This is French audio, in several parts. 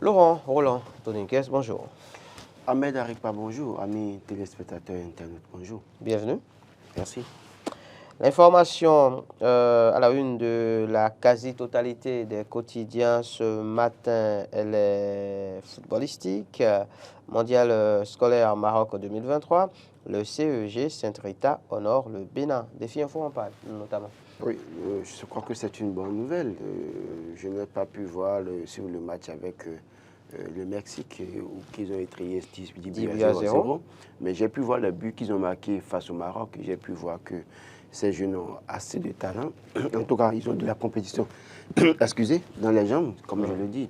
Laurent Roland Toninquez, bonjour. Ahmed Arikpa, bonjour. Amis téléspectateurs internet, bonjour. Bienvenue. Merci. L'information à la une de la quasi-totalité des quotidiens ce matin, elle est footballistique. Mondial scolaire Maroc 2023, le CEG Saint-Rita honore le Bénin. Défi Info en parle notamment. Oui, je crois que c'est une bonne nouvelle. Je n'ai pas pu voir sur le match avec le Mexique, où qu'ils ont étrayé 10 buts à 0. Mais j'ai pu voir le but qu'ils ont marqué face au Maroc. J'ai pu voir que ces jeunes ont assez de talent. En tout cas, ils ont de la compétition excusez, dans les jambes, comme je le dis.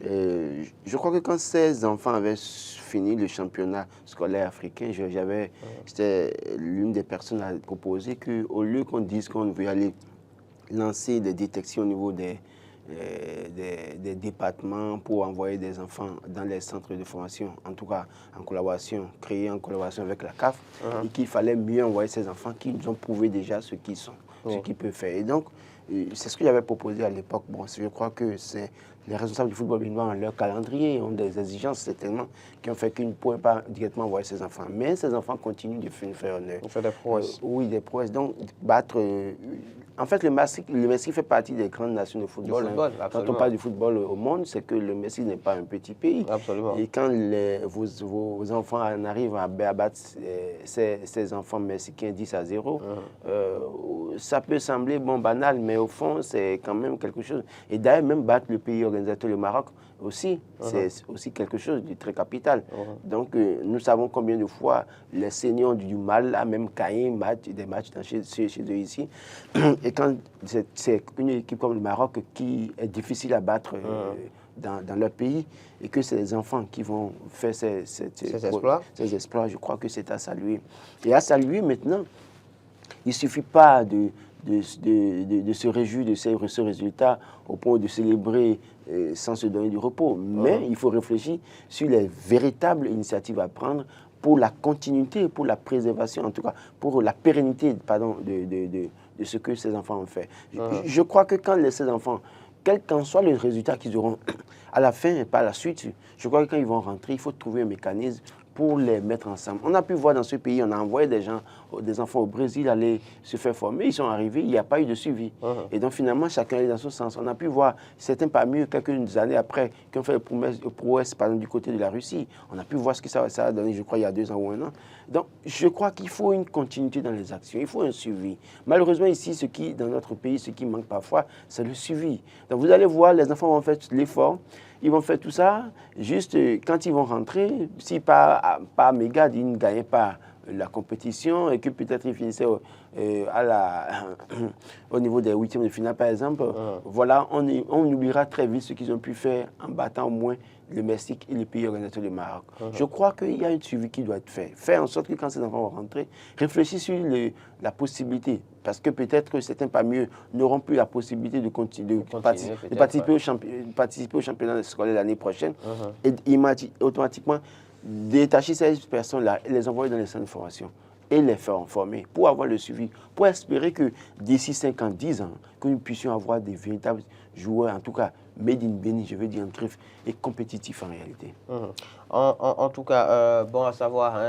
Je crois que quand ces enfants avaient fini le championnat scolaire africain, j'étais l'une des personnes à proposer qu'au lieu qu'on dise qu'on veut aller lancer des détections au niveau des départements pour envoyer des enfants dans les centres de formation, en tout cas en collaboration, créée en collaboration avec la CAF, et qu'il fallait mieux envoyer ces enfants qui nous ont prouvé déjà ce qu'ils sont, ce qu'ils peuvent faire. Et donc, c'est ce que j'avais proposé à l'époque. Bon, je crois que c'est les responsables du football béninois ont leur calendrier, ont des exigences certainement qui ont fait qu'ils ne pouvaient pas directement envoyer ces enfants. Mais ces enfants continuent de faire honneur. On fait des prouesses. Oui, des prouesses. Donc, battre... en fait, le Mexique fait partie des grandes nations de football. Quand on parle du football au monde, c'est que le Mexique n'est pas un petit pays. Absolument. Et quand vos enfants en arrivent à battre ces enfants mexicains 10 à 0, ça peut sembler banal, mais au fond, c'est quand même quelque chose. Et d'ailleurs, même battre le pays organisateur, le Maroc, aussi, c'est aussi quelque chose de très capital. Donc, nous savons combien de fois les seniors ont du mal à même gagner des matchs chez eux ici. Et quand c'est une équipe comme le Maroc qui est difficile à battre dans leur pays, et que c'est les enfants qui vont faire ces exploits, je crois que c'est à saluer. Et à saluer maintenant, il ne suffit pas de se réjouir de ce résultat au point de célébrer sans se donner du repos. Mais il faut réfléchir sur les véritables initiatives à prendre pour la continuité, pour la préservation, en tout cas pour la pérennité de ce que ces enfants ont fait. Je crois que quand ces enfants, quel qu'en soit le résultat qu'ils auront à la fin et par la suite, je crois que quand ils vont rentrer, il faut trouver un mécanisme pour les mettre ensemble. On a pu voir dans ce pays, on a envoyé des enfants au Brésil aller se faire former. Ils sont arrivés, il n'y a pas eu de suivi. Et donc finalement, chacun est dans son sens. On a pu voir certains parmi eux, quelques années après, qui ont fait le prouesse par exemple, du côté de la Russie. On a pu voir ce que ça a donné, je crois, il y a 2 ans ou 1 an. Donc je crois qu'il faut une continuité dans les actions, il faut un suivi. Malheureusement ici, dans notre pays, ce qui manque parfois, c'est le suivi. Donc vous allez voir, les enfants vont faire l'effort. Ils vont faire tout ça, juste quand ils vont rentrer, si par mégarde, ils ne gagnaient pas la compétition et que peut-être ils finissaient au niveau des 8e de finale, par exemple, voilà, on oubliera très vite ce qu'ils ont pu faire en battant au moins le Mexique et le pays organisateur du Maroc. Je crois qu'il y a un suivi qui doit être fait. Faire en sorte que quand ces enfants vont rentrer, réfléchir sur la possibilité, parce que peut-être que certains parmi eux n'auront plus la possibilité de participer au championnat scolaire l'année prochaine, et automatiquement détacher ces personnes-là et les envoyer dans les centres de formation et les faire former pour avoir le suivi, pour espérer que d'ici 5 ans, 10 ans, que nous puissions avoir des véritables joueurs, en tout cas made in Bénin, je veux dire en griffe, et compétitifs en réalité. En tout cas, bon à savoir,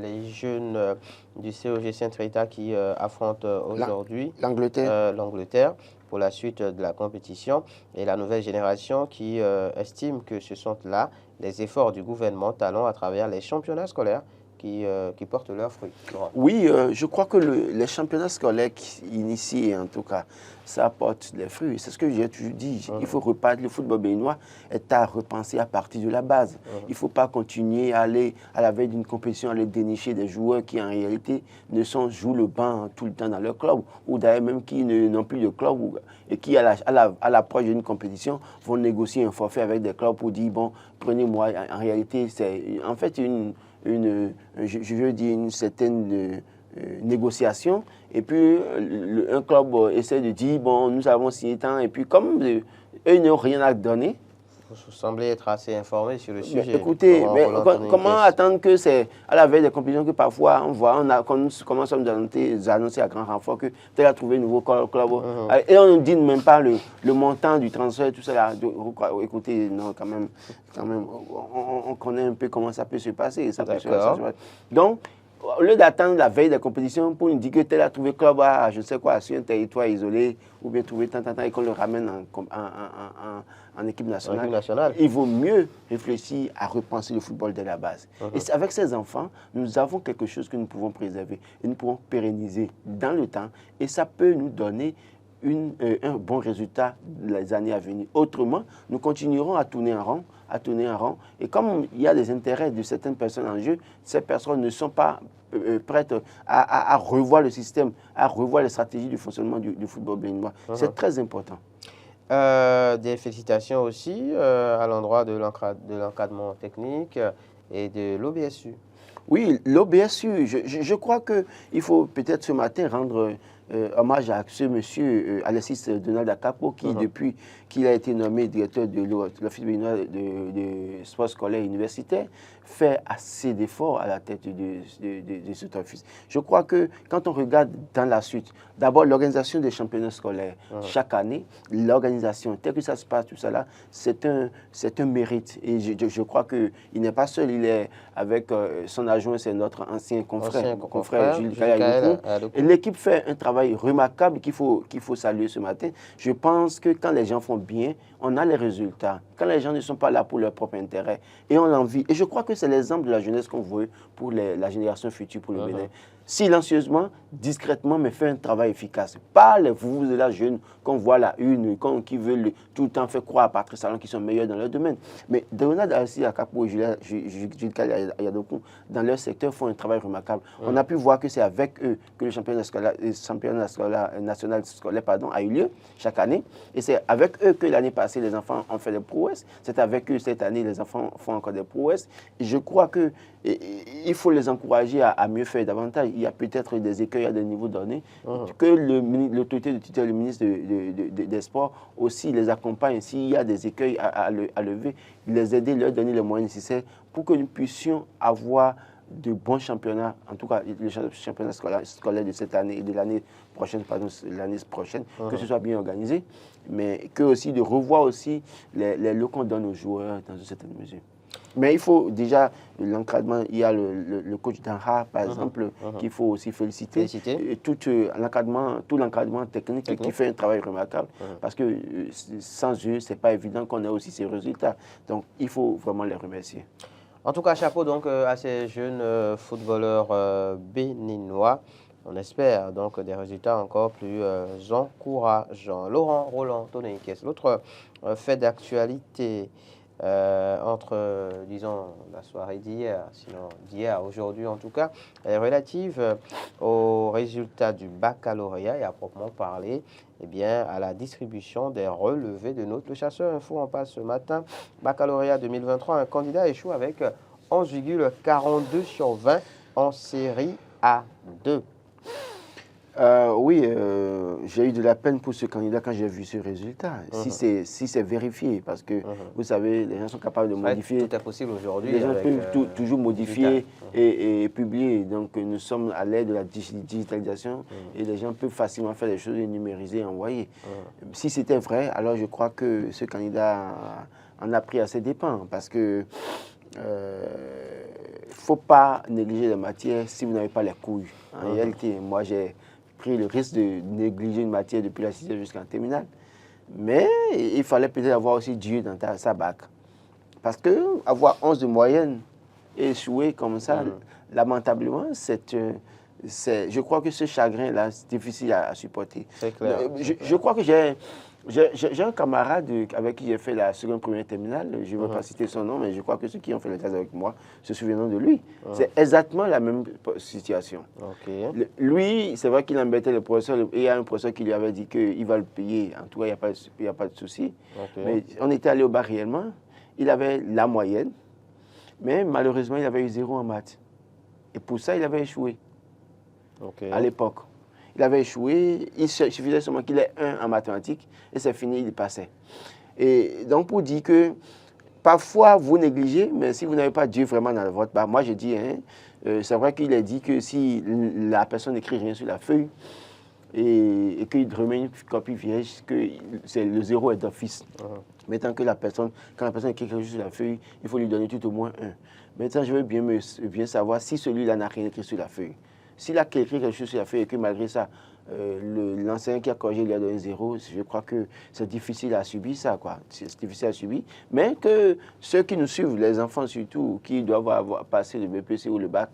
les jeunes du CEG Saint-Rita qui affrontent aujourd'hui l'Angleterre pour la suite de la compétition, et la nouvelle génération qui estime que ce sont là les efforts du gouvernement talent à travers les championnats scolaires qui portent leurs fruits. Oui, je crois que les championnats scolaires initiés, en tout cas, ça apporte les fruits. C'est ce que j'ai toujours dit. Il faut repartir. Le football béninois est à repenser à partir de la base. Il ne faut pas continuer à aller à la veille d'une compétition, aller dénicher des joueurs qui, en réalité, jouent le banc tout le temps dans leur club, ou d'ailleurs même qui n'ont plus de club, et qui, à l'approche d'une compétition, vont négocier un forfait avec des clubs pour dire, bon, prenez-moi. En réalité, c'est en fait je veux dire une certaine négociation, et puis un club essaie de dire, bon, nous avons signé tant, et puis comme eux n'ont rien à donner, Vous semblez être assez informé sur le sujet. Écoutez, comment attendre que c'est à la veille des compétitions que parfois on voit, quand nous commençons à annoncer à grand renfort que tel a trouvé un nouveau club. Et on ne dit même pas le montant du transfert, tout ça. Écoutez, non, quand même on connaît un peu comment ça peut se passer. Donc, au lieu d'attendre la veille des compétitions pour nous dire que tel a trouvé club à, je ne sais quoi, sur un territoire isolé, ou bien trouver tant et qu'on le ramène en équipe nationale, il vaut mieux réfléchir à repenser le football dès la base. Et avec ces enfants, nous avons quelque chose que nous pouvons préserver et nous pouvons pérenniser dans le temps. Et ça peut nous donner un bon résultat les années à venir. Autrement, nous continuerons à tourner en rond, Et comme il y a des intérêts de certaines personnes en jeu, ces personnes ne sont pas prêtes à revoir le système, à revoir les stratégies du fonctionnement du football béninois. C'est très important. Des félicitations aussi à l'endroit de l'encadrement technique et de l'OBSU. Oui, l'OBSU, je crois qu'il faut peut-être ce matin rendre hommage à ce monsieur Alexis Donald Akapo qui, depuis qu'il a été nommé directeur de l'Office béninois de sport scolaire et universitaire, fait assez d'efforts à la tête de cet office. Je crois que quand on regarde dans la suite, d'abord l'organisation des championnats scolaires, chaque année, l'organisation, tel que ça se passe, tout ça là, c'est un mérite. Et je crois qu'il n'est pas seul, il est avec son adjoint, c'est notre ancien confrère Jules Kaya. Et l'équipe fait un travail remarquable qu'il faut saluer ce matin. Je pense que quand les gens font bien, on a les résultats. Quand les gens ne sont pas là pour leur propre intérêt et on l'envie. Et je crois que c'est l'exemple de la jeunesse qu'on veut pour la génération future, pour le Bénin. Silencieusement, discrètement, mais fait un travail efficace. Pas les vous de la jeune qu'on voit la une, qui veulent tout le temps faire croire à Patrice Talon qu'ils sont meilleurs dans leur domaine. Mais Donald Alexis Akapo et Jules Kaliadokou, dans leur secteur, font un travail remarquable. On a pu voir que c'est avec eux que le championnat national scolaire a eu lieu chaque année. Et c'est avec eux que l'année passée, les enfants ont fait des prouesses. C'est avec eux cette année, les enfants font encore des prouesses. Et je crois qu'il faut les encourager à mieux faire davantage. Il y a peut-être des écueils à des niveaux donnés, que l'autorité de tutelle, le ministre des Sports aussi les accompagne. S'il y a des écueils à lever, les aider, leur donner les moyens nécessaires pour que nous puissions avoir de bons championnats, en tout cas le championnat scolaire de cette année et de l'année prochaine, que ce soit bien organisé, mais que aussi de revoir aussi les lots qu'on donne aux joueurs dans une certaine mesure. Mais il faut déjà l'encadrement, il y a le coach d'Anha, par exemple, qu'il faut aussi féliciter. Et tout l'encadrement technique qui fait un travail remarquable, parce que sans eux, ce n'est pas évident qu'on ait aussi ces résultats. Donc, il faut vraiment les remercier. En tout cas, chapeau donc à ces jeunes footballeurs béninois. On espère donc des résultats encore plus encourageants. Laurent Roland Tonneikes, l'autre fait d'actualité entre, disons, la soirée d'hier, sinon d'hier, aujourd'hui en tout cas, est relative aux résultats du baccalauréat et à proprement parler, eh bien, à la distribution des relevés de notes. Le Chasseur Info en passe ce matin. Baccalauréat 2023, un candidat échoue avec 11,42 sur 20 en série A2. Oui, j'ai eu de la peine pour ce candidat quand j'ai vu ce résultat. Si c'est vérifié, parce que vous savez, les gens sont capables de modifier. Tout est possible aujourd'hui. Les gens peuvent toujours modifier et publier. Donc nous sommes à l'ère de la digitalisation et les gens peuvent facilement faire des choses, numériser et envoyer. Si c'était vrai, alors je crois que ce candidat en a pris à ses dépens, parce que il ne faut pas négliger les matières si vous n'avez pas les couilles. En réalité, moi j'ai pris le risque de négliger une matière depuis la 6e jusqu'en terminale. Mais il fallait peut-être avoir aussi Dieu dans sa bac. Parce que avoir 11 de moyenne et échouer comme ça, lamentablement, je crois que ce chagrin-là, c'est difficile à supporter. C'est clair. Je crois que j'ai un camarade avec qui j'ai fait la seconde première terminale, je ne vais pas citer son nom, mais je crois que ceux qui ont fait le test avec moi se souviennent de lui. C'est exactement la même situation. Lui, c'est vrai qu'il embêtait le professeur, et il y a un professeur qui lui avait dit qu'il va le payer, en tout cas, il n'y a pas de souci. Mais on était allé au bar réellement, il avait la moyenne, mais malheureusement, il avait eu 0 en maths. Et pour ça, il avait échoué à l'époque. Il avait échoué, il suffisait seulement qu'il ait 1 en mathématiques et c'est fini, il passait. Et donc pour dire que parfois, vous négligez, mais si vous n'avez pas Dieu vraiment dans votre bas, moi je dis, hein, c'est vrai qu'il est dit que si la personne n'écrit rien sur la feuille et qu'il remet une copie vierge, que le 0 est d'office. Mais tant que quand la personne écrit quelque chose sur la feuille, il faut lui donner tout au moins 1. Maintenant, je veux bien savoir si celui-là n'a rien écrit sur la feuille. S'il a écrit quelque chose sur la feuille et que malgré ça, l'enseignant qui a corrigé lui a donné 0, je crois que c'est difficile à subir ça, quoi. C'est difficile à subir. Mais que ceux qui nous suivent, les enfants surtout, qui doivent avoir passé le BPC ou le bac,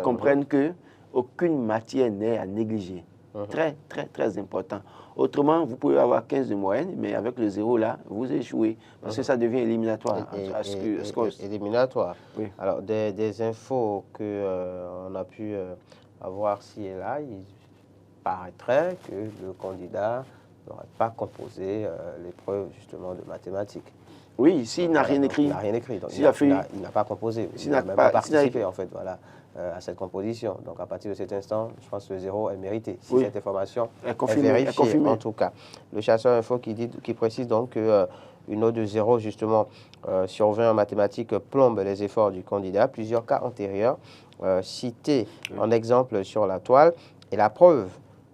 comprennent qu'aucune matière n'est à négliger. Très, très, très important. Autrement, vous pouvez avoir 15 de moyenne, mais avec le 0 là, vous échouez. Parce que ça devient éliminatoire. Éliminatoire. Oui. Alors, des infos qu'on a pu avoir ci et là, il paraîtrait que le candidat n'aurait pas composé l'épreuve justement de mathématiques. Oui, s'il n'a rien écrit. Il n'a rien écrit. Donc il n'a pas composé. Il n'a même pas participé, en fait, voilà, à cette composition. Donc, à partir de cet instant, je pense que le 0 est mérité. Si cette information est vérifiée, en tout cas. Le chasseur info qui précise donc qu'une note de 0, justement, sur 20 en mathématiques plombe les efforts du candidat. Plusieurs cas antérieurs cités en exemple sur la toile et la preuve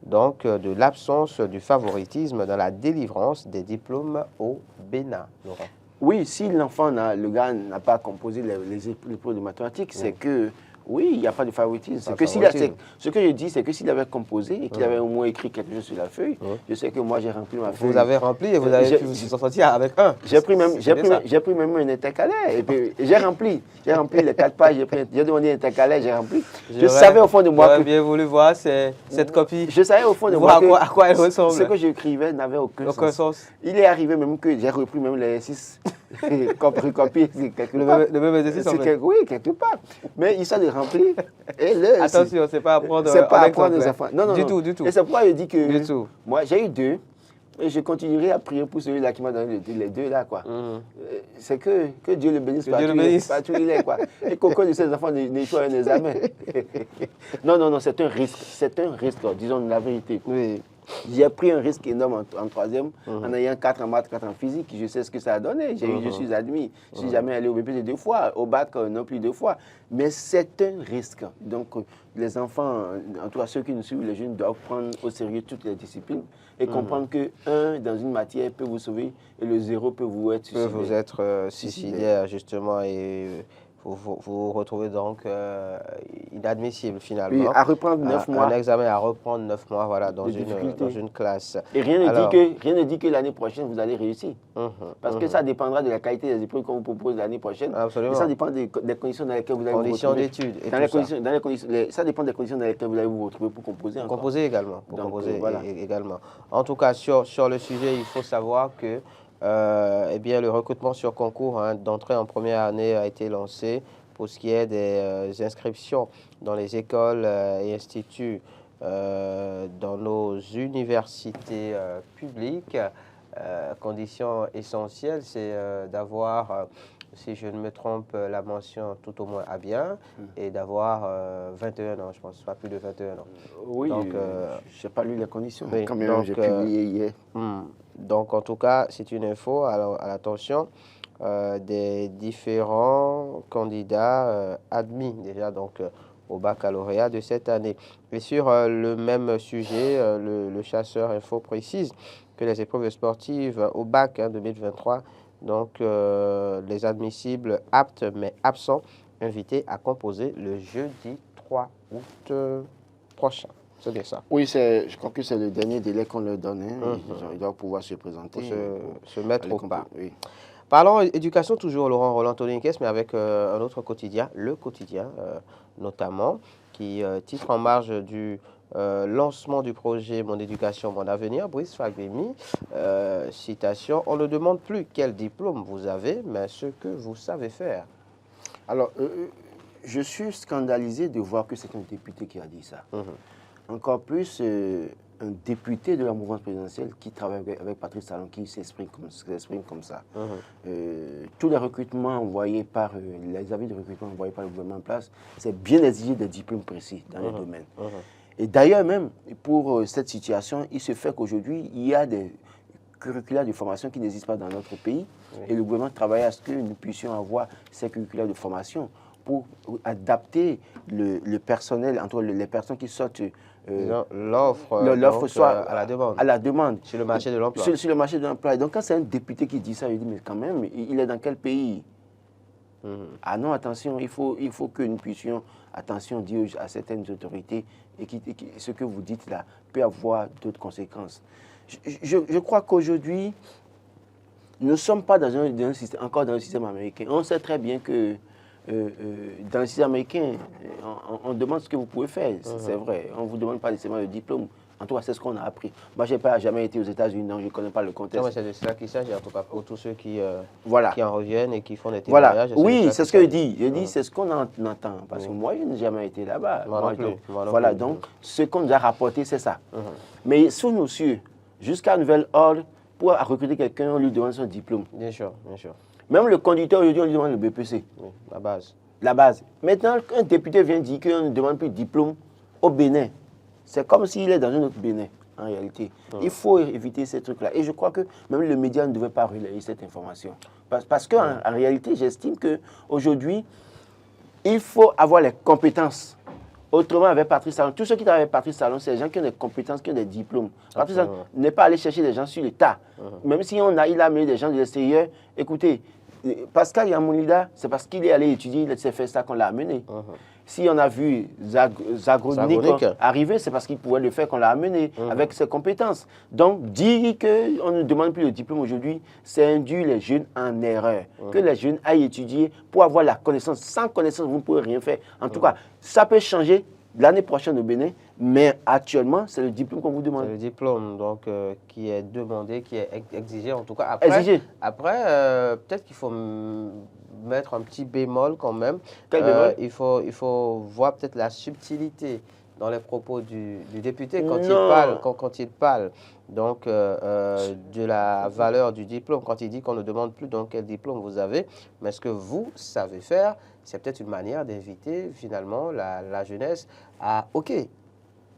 donc de l'absence du favoritisme dans la délivrance des diplômes au Bénin. Laurent. Oui, si le gars n'a pas composé les épreuves de mathématiques, c'est que, oui, il n'y a pas de favoritisme. Ce que je dis, c'est que s'il avait composé et qu'il avait au moins écrit quelque chose sur la feuille, je sais que moi j'ai rempli ma feuille. Vous avez rempli et vous avez pu vous sortir avec 1. J'ai pris même un intercalaire et puis j'ai rempli les 4 pages, j'ai demandé un intercalaire, j'ai rempli. Je savais au fond de moi que... bien voulu voir cette copie. Je savais au fond de moi à quoi elle ressemble. Ce que j'écrivais n'avait aucun sens. Il est arrivé même que j'ai repris même les 6 recopier le même exercice en fait. Oui, quelque part. Mais il s'est de remplir. Attention, c'est pas apprendre aux enfants. Non, du tout. Et c'est pourquoi je dis que moi, j'ai eu 2 et je continuerai à prier pour celui-là qui m'a donné les 2 là, quoi. C'est que Dieu le bénisse partout il est, quoi. Et qu'aucun de ses enfants n'échoue un examen. Non, c'est un risque. C'est un risque, disons la vérité. Oui. J'ai pris un risque énorme en 3e, en ayant 4 en maths, 4 en physique. Je sais ce que ça a donné. Je suis admis. Je ne suis jamais allé au BPC 2 fois, au bac non plus 2 fois. Mais c'est un risque. Donc, les enfants, en tout cas ceux qui nous suivent, les jeunes, doivent prendre au sérieux toutes les disciplines et comprendre que 1 dans une matière peut vous sauver et le 0 peut vous être suicidaire. Peut vous être suicidaire, justement, et vous vous retrouvez donc inadmissible finalement. Oui, à reprendre 9 mois. Un examen à reprendre 9 mois, voilà, dans une classe. Et rien ne dit que l'année prochaine, vous allez réussir. Parce que ça dépendra de la qualité des épreuves qu'on vous propose l'année prochaine. Absolument. Et ça dépend des conditions dans lesquelles vous allez vous retrouver. Conditions d'études et ça dépend des conditions dans lesquelles vous allez vous retrouver pour composer encore. Composer également. Voilà. Également. En tout cas, sur le sujet, il faut savoir que eh bien, le recrutement sur concours d'entrée en première année a été lancé pour ce qui est des inscriptions dans les écoles et instituts dans nos universités publiques. Condition essentielle, c'est d'avoir, si je ne me trompe, la mention tout au moins à bien et d'avoir 21 ans, je pense, pas plus de 21 ans. Oui, je n'ai pas lu les conditions, quand même, j'ai publié hier. Donc, en tout cas, c'est une info à l'attention des différents candidats admis déjà donc, au baccalauréat de cette année. Et sur le même sujet, le chasseur info précise que les épreuves sportives au bac 2023, donc les admissibles aptes mais absents, invités à composer le jeudi 3 août prochain. C'est bien ça. Oui, je crois que c'est le dernier délai qu'on leur donne. Ils doivent pouvoir se présenter. Se mettre au pas. Oui. Parlons éducation toujours, Laurent Roland-Tolinquès, mais avec un autre quotidien, Le Quotidien notamment, qui titre en marge du lancement du projet Mon éducation, mon avenir, Brice Fagbemi, citation, on ne demande plus quel diplôme vous avez, mais ce que vous savez faire. Alors, je suis scandalisé de voir que c'est un député qui a dit ça. Encore plus un député de la mouvance présidentielle qui travaille avec Patrice Talon, qui s'exprime comme ça. Tous les recrutements envoyés par, les avis de recrutement envoyés par le gouvernement en place, c'est bien exiger des diplômes précis dans les domaines. Et d'ailleurs même, pour cette situation, il se fait qu'aujourd'hui, il y a curriculaires de formation qui n'existent pas dans notre pays. Et le gouvernement travaille à ce que nous puissions avoir ces curriculaires de formation pour adapter le personnel, entre les personnes qui sortent. L'offre soit à la demande. Sur le marché de l'emploi. Sur le marché de l'emploi. Et donc, quand c'est un député qui dit ça, je dis, mais quand même, il est dans quel pays? Ah non, attention, il faut que nous puissions, attention, dire à certaines autorités, et ce que vous dites là peut avoir d'autres conséquences. Je crois qu'aujourd'hui, nous ne sommes pas encore dans un système américain. On sait très bien que dans le système américain, on demande ce que vous pouvez faire, c'est vrai. On ne vous demande pas nécessairement le diplôme. En tout cas, c'est ce qu'on a appris. Moi, je n'ai jamais été aux États-Unis, donc je ne connais pas le contexte. C'est de cela qu'il s'agit, en tout cas, pour tous ceux qui en reviennent et qui font des témoignages. Voilà. Oui, c'est ce que je dis. Je dis, c'est ce qu'on entend. Parce que moi, je n'ai jamais été là-bas. Voilà, donc, ce qu'on nous a rapporté, c'est ça. Mais sous nos cieux, jusqu'à nouvel ordre, pour recruter quelqu'un, on lui demande son diplôme. Bien sûr, bien sûr. Même le conducteur, aujourd'hui, on lui demande le BPC. Oui, la base. La base. Maintenant, un député vient dire qu'on ne demande plus de diplôme au Bénin. C'est comme s'il est dans un autre Bénin, en réalité. Il faut éviter ces trucs-là. Et je crois que même le média ne devait pas relayer cette information. Parce qu'en réalité, j'estime qu'aujourd'hui, il faut avoir les compétences. Autrement, avec Patrice Talon, tous ceux qui travaillent avec Patrice Talon, c'est des gens qui ont des compétences, qui ont des diplômes. Patrice Talon n'est pas allé chercher des gens sur le tas. Même si il a amené des gens de l'extérieur, écoutez, Pascal Yamounida, c'est parce qu'il est allé étudier, il s'est fait ça qu'on l'a amené. Si on a vu Zagronik arriver, c'est parce qu'il pouvait le faire qu'on l'a amené avec ses compétences. Donc, dire qu'on ne demande plus le diplôme aujourd'hui, c'est induire les jeunes en erreur. Que les jeunes aillent étudier pour avoir la connaissance. Sans connaissance, vous ne pouvez rien faire. En tout cas, ça peut changer l'année prochaine au Bénin, mais actuellement, c'est le diplôme qu'on vous demande. C'est le diplôme donc, qui est demandé, qui est exigé en tout cas. Après, peut-être qu'il faut mettre un petit bémol quand même. Quel bémol? Il faut voir peut-être la subtilité dans les propos du député quand il parle donc, de la valeur du diplôme, quand il dit qu'on ne demande plus donc quel diplôme vous avez, mais ce que vous savez faire, c'est peut-être une manière d'inviter finalement la jeunesse à, OK,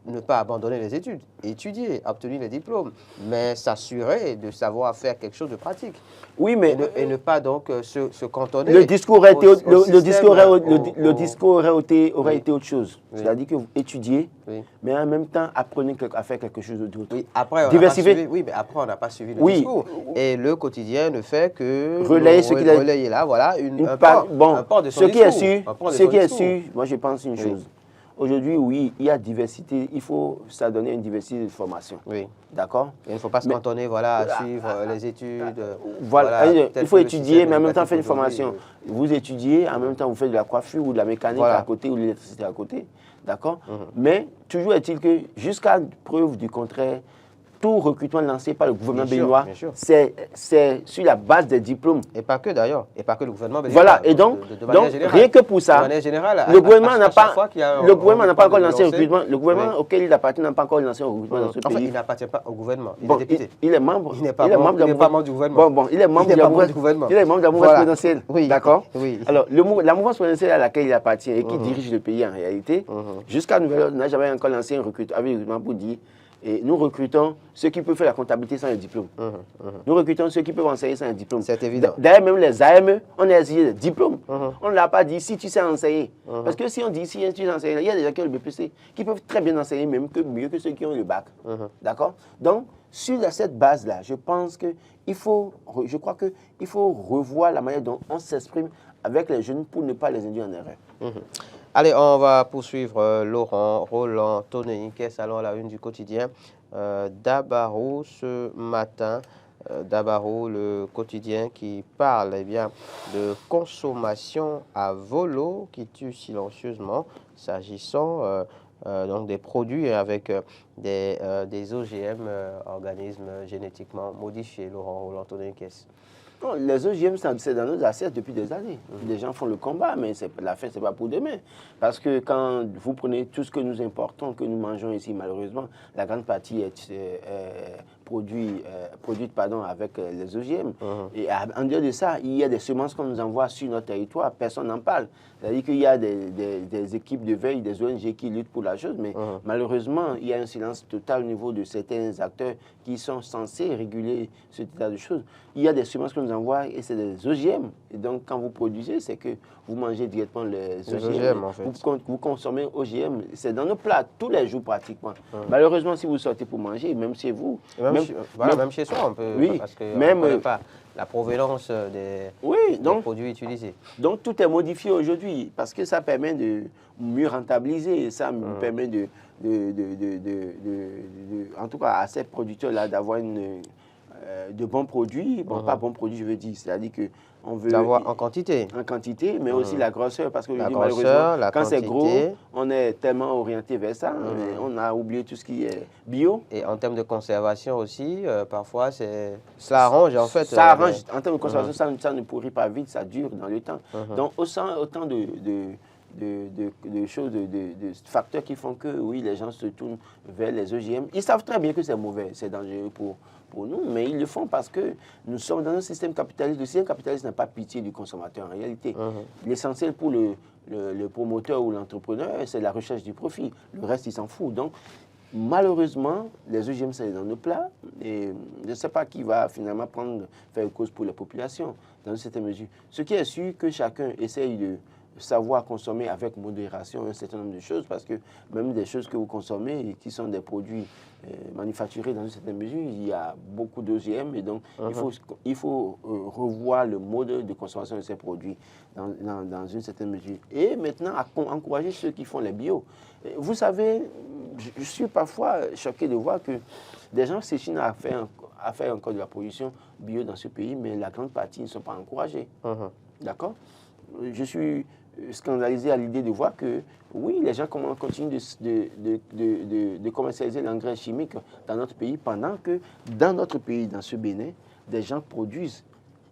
ne pas abandonner les études, étudier, obtenir les diplômes, mais s'assurer de savoir faire quelque chose de pratique. Oui, mais... Et ne pas donc se cantonner. Le discours aurait été autre chose. C'est-à-dire que vous étudiez, mais en même temps, apprenez à faire quelque chose d'autre. Oui, après, on n'a pas suivi le discours. Et le quotidien ne fait que relayer là, voilà, un port de son discours. Ce qui est sûr, moi je pense une chose. Aujourd'hui, oui, il y a diversité, il faut s'adonner à une diversité de formation. Oui. D'accord? Il ne faut pas se cantonner à suivre les études. Voilà, il faut étudier, mais en même temps faire une formation. Vous étudiez, en même temps vous faites de la coiffure ou de la mécanique à côté ou de l'électricité à côté. D'accord? Mais toujours est-il que, jusqu'à preuve du contraire, tout recrutement lancé par le gouvernement béninois, c'est sur la base des diplômes. Et pas que d'ailleurs, et pas que le gouvernement béninois. Voilà, et donc rien que pour ça, le gouvernement n'a pas encore lancé un recrutement. Le gouvernement auquel il appartient n'a pas encore lancé un recrutement dans ce pays. Enfin, il n'appartient pas au gouvernement, il est député. Il est membre. Il n'est pas membre du gouvernement. Bon, il est membre du gouvernement. Il est membre de la mouvance présidentielle. D'accord? Alors, la mouvance présidentielle à laquelle il appartient et qui dirige le pays en réalité, jusqu'à nouvel ordre, n'a jamais encore lancé un recrutement pour dire. Et nous recrutons ceux qui peuvent faire la comptabilité sans un diplôme. Nous recrutons ceux qui peuvent enseigner sans un diplôme. C'est évident. D'ailleurs, même les AME, on a exigé des diplômes. On ne l'a pas dit si tu sais enseigner. Parce que si on dit si tu sais enseigner, il y a des gens qui ont le BPC, qui peuvent très bien enseigner, même mieux que ceux qui ont le bac. D'accord? Donc, sur cette base-là, je crois qu'il faut revoir la manière dont on s'exprime avec les jeunes pour ne pas les induire en erreur. Allez, on va poursuivre Laurent, Roland, Tony, qui est salon à la une du quotidien. Dabarou ce matin, Dabarou, le quotidien qui parle de consommation à volo qui tue silencieusement, s'agissant donc des produits avec des OGM, organismes génétiquement modifiés. Laurent, Roland, Tony, qu'est-ce? Non, les OGM, c'est dans nos assiettes depuis des années. Les gens font le combat, mais la fin, ce n'est pas pour demain. Parce que quand vous prenez tout ce que nous importons, que nous mangeons ici, malheureusement, la grande partie est produites avec les OGM. Et en dehors de ça, il y a des semences qu'on nous envoie sur notre territoire, personne n'en parle. C'est-à-dire qu'il y a des équipes de veille, des ONG qui luttent pour la chose, mais malheureusement, il y a un silence total au niveau de certains acteurs qui sont censés réguler ce tas de choses. Il y a des semences qu'on nous envoie et c'est des OGM. Et donc, quand vous produisez, c'est que vous mangez directement les OGM. En fait. Vous consommez OGM, c'est dans nos plats tous les jours pratiquement. Malheureusement, si vous sortez pour manger, même chez vous, même chez soi, on peut, parce qu'on ne connaît pas la provenance des produits utilisés. Donc, tout est modifié aujourd'hui parce que ça permet de mieux rentabiliser, ça me permet en tout cas, à ces producteurs-là, d'avoir de bons produits, pas bons produits, je veux dire, c'est-à-dire que on veut d'avoir en quantité, mais aussi la grosseur, parce que malheureusement, quand c'est gros, on est tellement orienté vers ça, on a oublié tout ce qui est bio. Et en termes de conservation aussi, parfois, ça arrange en fait. Ça arrange, en termes de conservation, ça ne pourrit pas vite, ça dure dans le temps. Donc, autant de choses, de facteurs qui font que, oui, les gens se tournent vers les OGM. Ils savent très bien que c'est mauvais, c'est dangereux pour nous, mais ils le font parce que nous sommes dans un système capitaliste. Le système capitaliste n'a pas pitié du consommateur en réalité. L'essentiel pour le promoteur ou l'entrepreneur, c'est la recherche du profit. Le reste, il s'en fout. Donc, malheureusement, les OGM, c'est dans nos plats. Et je ne sais pas qui va finalement faire cause pour la population dans une certaine mesure. Ce qui est sûr, que chacun essaye de savoir consommer avec modération un certain nombre de choses, parce que même des choses que vous consommez et qui sont des produits manufacturés dans une certaine mesure, il y a beaucoup d'OGM et donc il faut revoir le mode de consommation de ces produits dans une certaine mesure. Et maintenant, encourager ceux qui font les bio. Vous savez, je suis parfois choqué de voir que des gens s'échinent à faire encore de la production bio dans ce pays, mais la grande partie ne sont pas encouragés. D'accord? Je suis scandalisé à l'idée de voir que, oui, les gens continuent de commercialiser l'engrais chimique dans notre pays, pendant que dans notre pays, dans ce Bénin, des gens produisent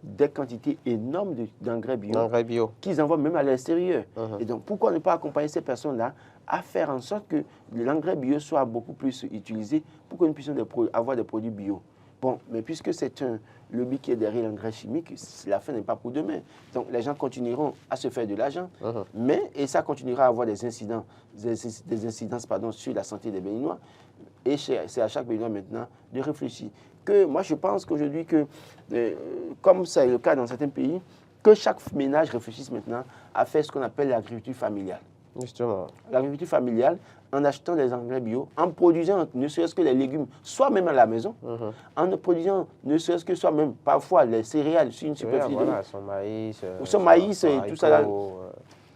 des quantités énormes d'engrais bio, qu'ils envoient même à l'extérieur. Et donc, pourquoi ne pas accompagner ces personnes-là à faire en sorte que l'engrais bio soit beaucoup plus utilisé pour que nous puissions avoir des produits bio? Bon, mais puisque c'est un lobby qui est derrière l'engrais chimique, la fin n'est pas pour demain. Donc, les gens continueront à se faire de l'argent, et ça continuera à avoir des incidences sur la santé des Béninois. Et c'est à chaque Béninois maintenant de réfléchir. Moi, je pense qu'aujourd'hui, comme c'est le cas dans certains pays, que chaque ménage réfléchisse maintenant à faire ce qu'on appelle l'agriculture familiale. Justement. L'agriculture familiale, en achetant des engrais bio, en produisant ne serait-ce que les légumes, soit même à la maison, en produisant ne serait-ce que soit même parfois les céréales sur une superficie. Voilà, son maïs et tout ça là,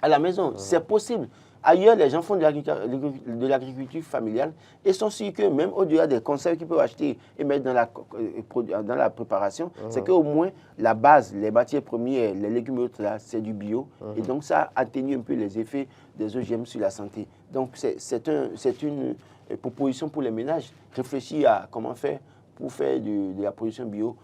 à la maison. C'est possible. Ailleurs, les gens font de l'agriculture familiale et sont sûrs que même au-delà des conserves qu'ils peuvent acheter et mettre dans la préparation, c'est qu'au moins la base, les matières premières, les légumes et autres, là, c'est du bio. Et donc, ça atténue un peu les effets des OGM sur la santé. Donc, c'est une proposition pour les ménages. Réfléchir à comment faire pour faire de la production bio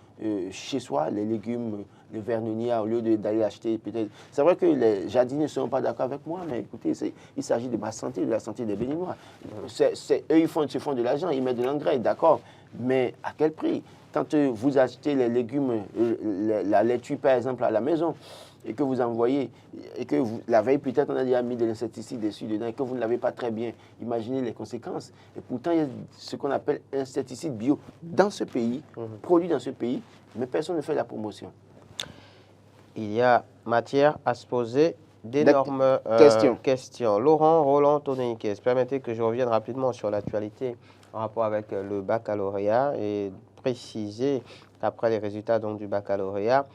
chez soi, les légumes, les vernouillards, au lieu d'aller acheter peut-être. C'est vrai que les jardiniers ne seront pas d'accord avec moi, mais écoutez, il s'agit de ma santé, de la santé des Béninois. Eux, ils se font de l'argent, ils mettent de l'engrais, d'accord, mais à quel prix? Quand vous achetez les légumes, la laitue par exemple à la maison, et que vous envoyez, et que la veille peut-être on a déjà mis de l'insecticide dessus dedans, et que vous ne l'avez pas très bien, imaginez les conséquences. Et pourtant, il y a ce qu'on appelle insecticide bio dans ce pays, produit dans ce pays, mais personne ne fait la promotion. Il y a matière à se poser d'énormes questions. Laurent Roland Toneniquez, permettez que je revienne rapidement sur l'actualité en rapport avec le baccalauréat et préciser qu'après les résultats donc, du baccalauréat,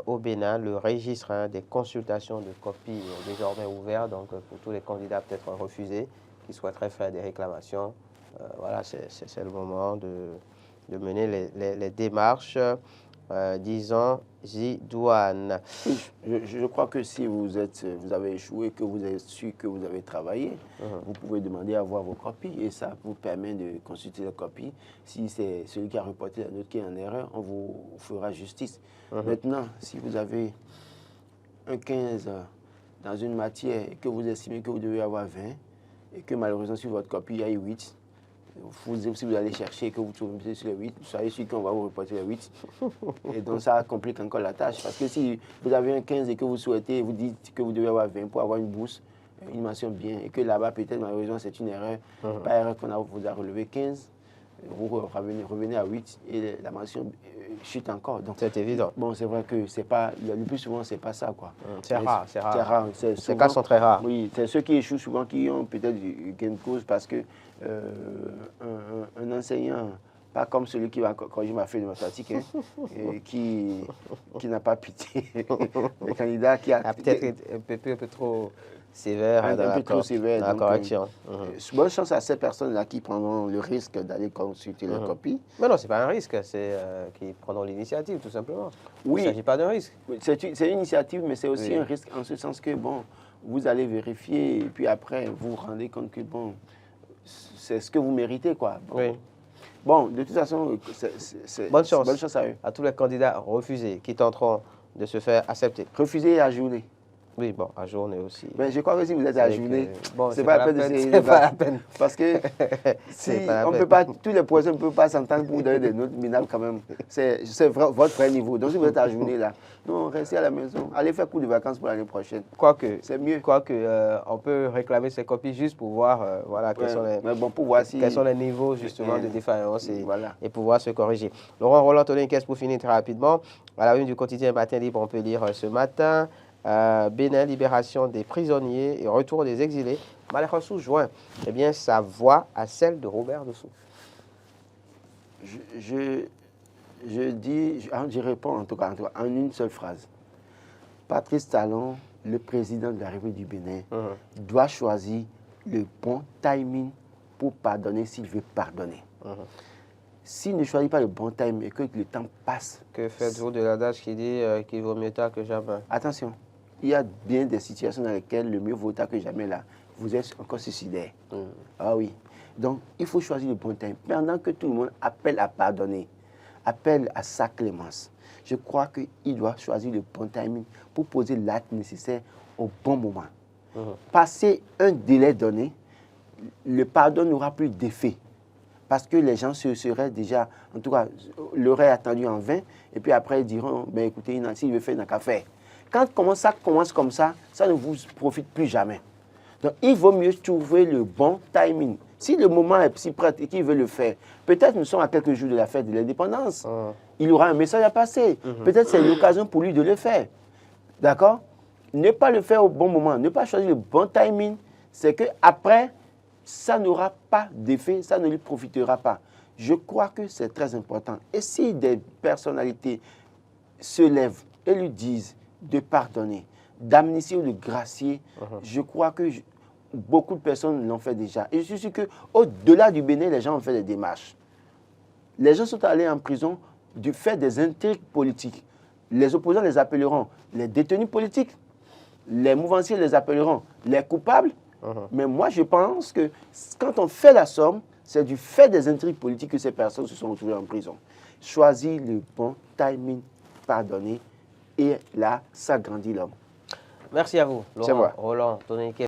au Bénin, le registre des consultations de copies est désormais ouvert, donc pour tous les candidats peut-être refusés qui souhaiteraient faire des réclamations. Voilà, c'est le moment de mener les démarches, disons, idoines. Je crois que si vous avez échoué, que vous avez su que vous avez travaillé, vous pouvez demander à voir vos copies et ça vous permet de consulter les copies. Si c'est celui qui a reporté la note qui est en erreur, on vous fera justice. Maintenant, si vous avez un 15 dans une matière et que vous estimez que vous devez avoir 20 et que malheureusement sur votre copie il y a 8, si vous allez chercher et que vous trouvez sur les 8, soyez sûr qu'on va vous reporter les 8. Et donc ça complique encore la tâche. Parce que si vous avez un 15 et que vous souhaitez, vous dites que vous devez avoir 20 pour avoir une bourse, une mention bien, et que là-bas, peut-être, malheureusement, c'est une erreur, pas erreur qu'on vous a relevé 15, vous revenez à 8 et la mention chute encore. C'est évident. Bon, c'est vrai que c'est pas, le plus souvent, c'est pas ça, quoi. C'est rare, c'est rare. C'est rare. Ces cas sont très rares. Oui, c'est ceux qui échouent souvent qui ont peut-être gain de cause parce que un enseignant, pas comme celui qui va corriger ma feuille de mathématiques, et qui n'a pas pitié. Le candidat qui a peut-être été un peu trop sévère dans la correction. Bonne chance à ces personnes-là qui prendront le risque d'aller consulter leur copie. Mais non, ce n'est pas un risque, c'est qui prendront l'initiative, tout simplement. Oui. Il ne s'agit pas d'un risque. C'est une initiative, mais c'est aussi un risque en ce sens que, bon, vous allez vérifier et puis après, vous vous rendez compte que, bon, c'est ce que vous méritez, quoi. Bon. Oui. Bon, de toute façon, bonne chance à eux. À tous les candidats refusés qui tenteront de se faire accepter. Refusés et ajourner. Oui, bon, ajourner aussi. Mais je crois que si vous êtes ajourné, bon, c'est pas la peine d'essayer. C'est pas la peine. Parce que si on peut pas, tous les poissons ne peuvent pas s'entendre pour vous donner des notes minables quand même. C'est votre vrai niveau. Donc si vous êtes ajourné là, non, restez à la maison. Allez faire cours de vacances pour l'année prochaine. Quoique, c'est mieux. Quoique, on peut réclamer ces copies juste pour voir, voilà, quels sont les niveaux justement de défaillance et pouvoir se corriger. Laurent Roland, Tony Caisse pour finir très rapidement. À la une du quotidien Matin Libre, on peut lire ce matin. Bénin, libération des prisonniers et retour des exilés. Malherbe joint, eh bien, sa voix à celle de Robert Dessous. Je réponds en tout cas en une seule phrase. Patrice Talon, le président de la République du Bénin, doit choisir le bon timing pour pardonner s'il veut pardonner. S'il ne choisit pas le bon timing et que le temps passe... Que faites-vous de l'adage qui dit qu'il vaut mieux tard que jamais? Attention. Il y a bien des situations dans lesquelles le mieux vaut tard que jamais là. Vous êtes encore suicidaire. Ah oui. Donc, il faut choisir le bon temps. Pendant que tout le monde appelle à pardonner, appelle à sa clémence, je crois qu'il doit choisir le bon timing pour poser l'acte nécessaire au bon moment. Passer un délai donné, le pardon n'aura plus d'effet. Parce que les gens se seraient déjà, en tout cas, l'auraient attendu en vain. Et puis après, ils diront, ben écoutez, s'il veut faire, il n'a qu'à faire. Quand ça commence comme ça, ça ne vous profite plus jamais. Donc, il vaut mieux trouver le bon timing. Si le moment est si prêt et qu'il veut le faire, peut-être nous sommes à quelques jours de la fête de l'indépendance. Il aura un message à passer. Peut-être c'est l'occasion pour lui de le faire. D'accord? Ne pas le faire au bon moment, ne pas choisir le bon timing, c'est qu'après, ça n'aura pas d'effet, ça ne lui profitera pas. Je crois que c'est très important. Et si des personnalités se lèvent et lui disent de pardonner, d'amnistier ou de gracier, je crois que beaucoup de personnes l'ont fait déjà. Et je suis sûr qu'au-delà du Bénin, les gens ont fait des démarches. Les gens sont allés en prison du fait des intrigues politiques. Les opposants les appelleront les détenus politiques. Les mouvanciers les appelleront les coupables. Mais moi, je pense que quand on fait la somme, c'est du fait des intrigues politiques que ces personnes se sont retrouvées en prison. Choisir le bon timing, pardonner, et là, ça grandit l'homme. Merci à vous, Laurent Roland, Tony Caisse.